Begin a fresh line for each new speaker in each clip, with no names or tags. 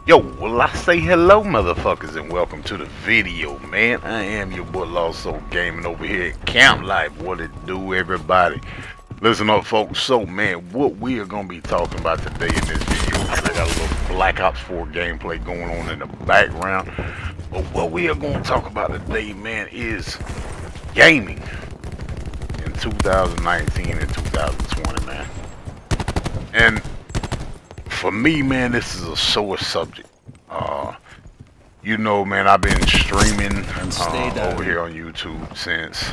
Yo, well I say hello motherfuckers and welcome to the video, man. I am your boy Lost Soul Gaming over here at Camp Life. What it do, everybody? Listen up folks, so man, what we are going to be talking about today in this video, I got a little Black Ops 4 gameplay going on in the background. But what we are going to talk about today, man, is gaming in 2019 and 2020, man. And for me, man, this is a sore subject. You know, man, I've been streaming over here on YouTube since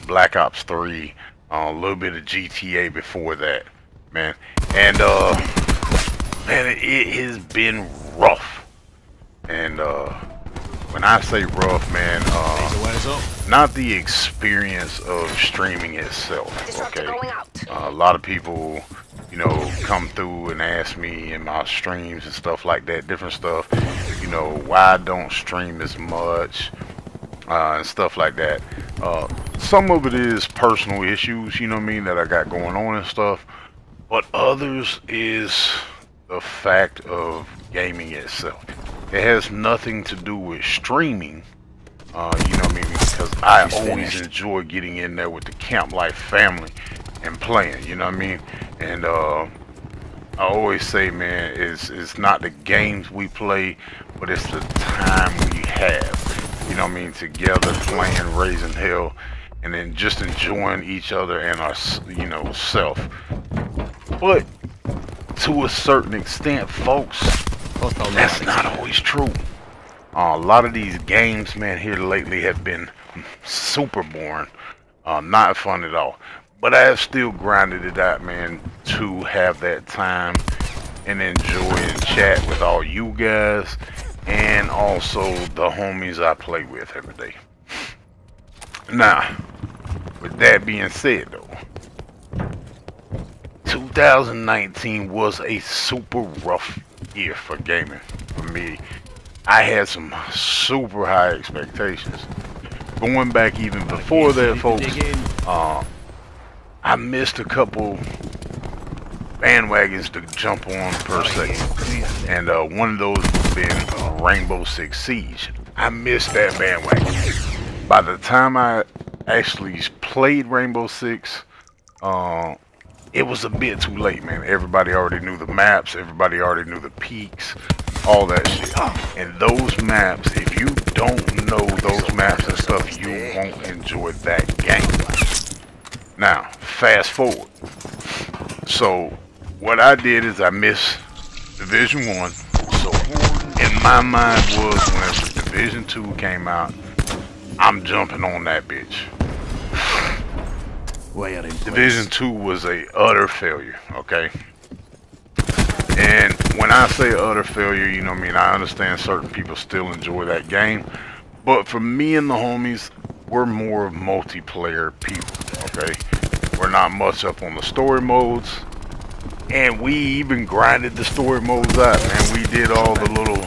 Black Ops 3, a little bit of GTA before that, man. And man, it has been rough. And when I say rough, man, not the experience of streaming itself. Okay, a lot of people, you know, come through and ask me in my streams and stuff like that, different stuff, you know, why I don't stream as much and stuff like that. Some of it is personal issues, you know what I mean, that I got going on and stuff, but others is the fact of gaming itself. It has nothing to do with streaming, you know what I mean, because I always enjoy getting in there with the Camp Life family and playing, you know what I mean. And I always say, man, it's not the games we play, but it's the time we have, you know what I mean, together playing, raising hell, and then just enjoying each other and our, you know, self. But to a certain extent, folks, that's not always true. A lot of these games, man, here lately have been super boring, not fun at all. But I have still grinded it out, man, to have that time and enjoy and chat with all you guys and also the homies I play with every day. Now, with that being said, though, 2019 was a super rough year for gaming for me. I had some super high expectations. Going back even before that, folks, I missed a couple bandwagons to jump on per se, and one of those has been Rainbow Six Siege. I missed that bandwagon. By the time I actually played Rainbow Six, it was a bit too late, man. Everybody already knew the maps, everybody already knew the peaks, all that shit. And those maps, if you don't know those maps and stuff, you won't enjoy that game. Now, fast forward. So, what I did is I missed Division 1. So, in my mind was when Division 2 came out, I'm jumping on that bitch. Division 2 was a utter failure, okay? And when I say utter failure, you know what I mean, I understand certain people still enjoy that game. But for me and the homies, we're more multiplayer people, okay? We're not much up on the story modes. And we even grinded the story modes out, man. We did all the little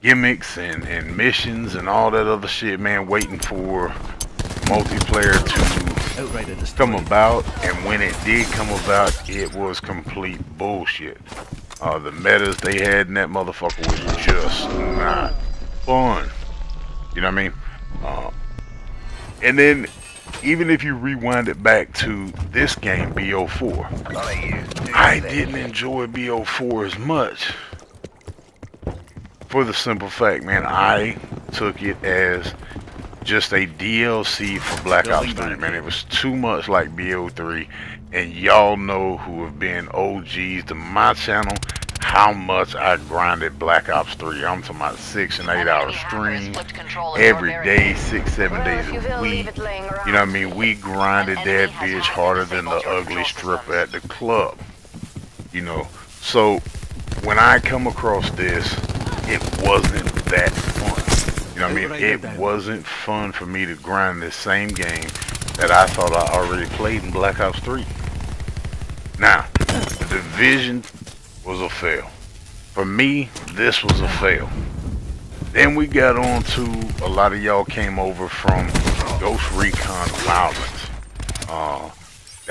gimmicks and missions and all that other shit, man, waiting for multiplayer to come about. And when it did come about, it was complete bullshit. The metas they had in that motherfucker was just not fun. You know what I mean? And then, even if you rewind it back to this game, BO4, I didn't enjoy BO4 as much. For the simple fact, man, I took it as just a DLC for Black Ops 3, man. It was too much like BO3, and y'all know who have been OGs to my channel how much I grinded Black Ops 3. I'm talking about 6 and 8 hour streams every day, 6-7 days a week. You know what I mean? We grinded that bitch harder than the ugly stripper at the club. You know, so when I come across this, it wasn't that fun. You know what I mean? It wasn't fun for me to grind this same game that I thought I already played in Black Ops 3. Now, the Division was a fail. For me, this was a fail. Then we got on to, a lot of y'all came over from Ghost Recon Wildlands.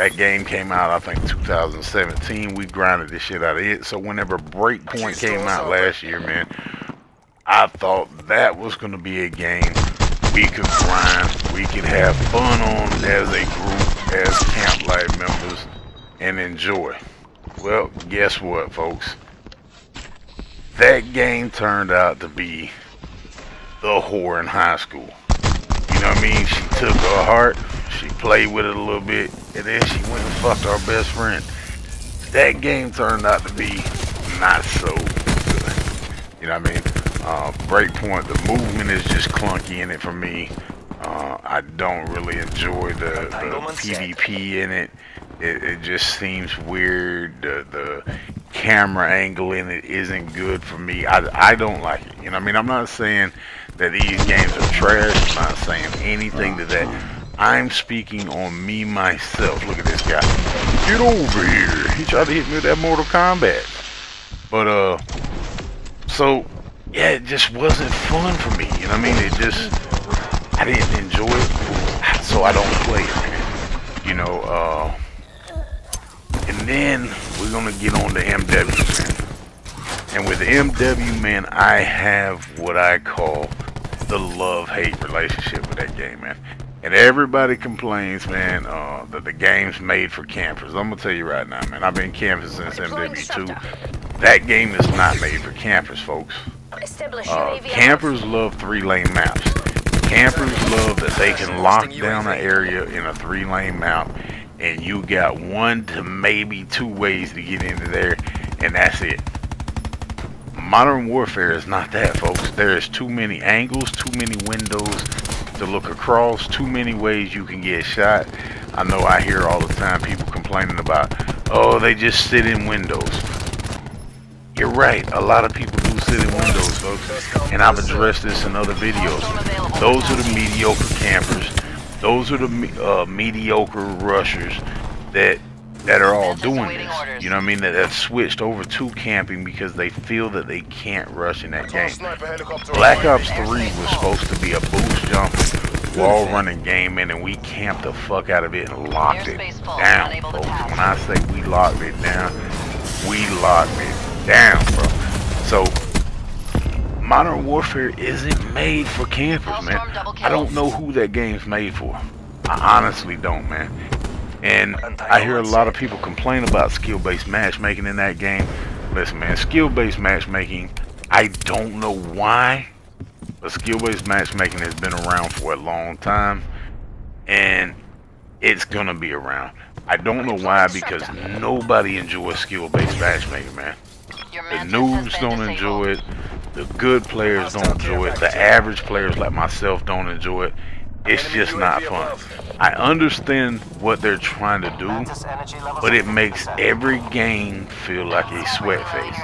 That game came out, I think, 2017. We grinded the shit out of it. So whenever Breakpoint came out last year, man, I thought that was going to be a game we could grind, we could have fun on as a group, as Camp Life members, and enjoy. Well, guess what, folks? That game turned out to be the whore in high school. You know what I mean? She took her heart, she played with it a little bit, and then she went and fucked our best friend. That game turned out to be not so good. You know what I mean? Breakpoint, the movement is just clunky in it for me. I don't really enjoy the PvP in it. It just seems weird. The camera angle in it isn't good for me. I don't like it. You know what I mean? I'm not saying that these games are trash. I'm not saying anything to that. I'm speaking on me myself. Look at this guy. Get over here. He tried to hit me with that Mortal Kombat. But, so, yeah, it just wasn't fun for me. You know what I mean? It just, I didn't enjoy it, so I don't play it. You know, and then we're gonna get on to MW, man. And with MW, man, I have what I call the love-hate relationship with that game, man. And everybody complains, man, that the game's made for campers. I'm gonna tell you right now, man, I've been camping since MW2. That game is not made for campers, folks. Campers love 3-lane maps. Campers love that they can lock down an area in a 3-lane map, and you got 1 to maybe 2 ways to get into there, and that's it. Modern Warfare is not that, folks. There's too many angles, too many windows to look across, too many ways you can get shot. I know I hear all the time people complaining about, oh, they just sit in windows. You're right, a lot of people do sit in windows, folks, and I've addressed this in other videos. Those are the mediocre campers. Those are the mediocre rushers that are all doing this. You know what I mean? That have switched over to camping because they feel that they can't rush in that game. Black Ops 3 was supposed to be a boost jump, wall running game, man, and we camped the fuck out of it and locked it down, folks. When I say we locked it down, we locked it down, bro. So Modern Warfare isn't made for campers, man. I don't know who that game's made for. I honestly don't, man. And I hear a lot of people complain about skill-based matchmaking in that game. Listen, man, skill-based matchmaking, I don't know why, but skill-based matchmaking has been around for a long time, and it's gonna be around. I don't know why, because nobody enjoys skill-based matchmaking, man. The noobs don't enjoy it. The good players don't enjoy it. The average players like myself don't enjoy it. It's just not fun. I understand what they're trying to do, but it makes every game feel like a sweat face.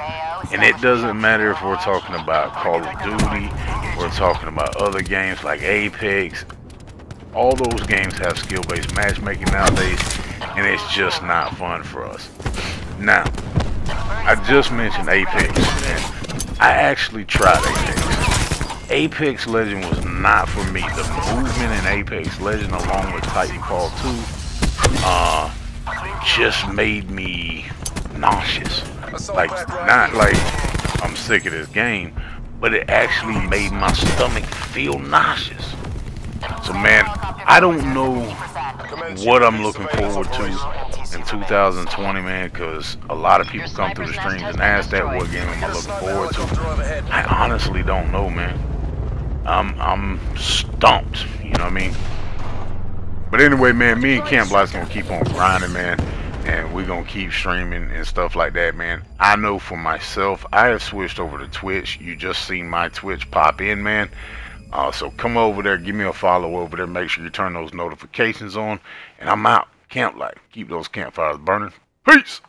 And it doesn't matter if we're talking about Call of Duty, we're talking about other games like Apex. All those games have skill-based matchmaking nowadays, and it's just not fun for us. Now, I just mentioned Apex, and I actually tried Apex. Apex Legend was not for me. The movement in Apex Legend, along with Titanfall 2, just made me nauseous. Like, not like I'm sick of this game, but it actually made my stomach feel nauseous. So, man, I don't know what I'm looking forward to in 2020, man, because a lot of people come through the streams and ask that, what game am I looking forward to? I honestly don't know, man. I'm stumped, you know what I mean? But anyway, man, me and Camp Life's gonna keep on grinding, man, and we're gonna keep streaming and stuff like that, man. I know for myself, I have switched over to Twitch. You just seen my Twitch pop in, man. So come over there, give me a follow over there. Make sure you turn those notifications on, and I'm out. Camp Life, keep those campfires burning. Peace.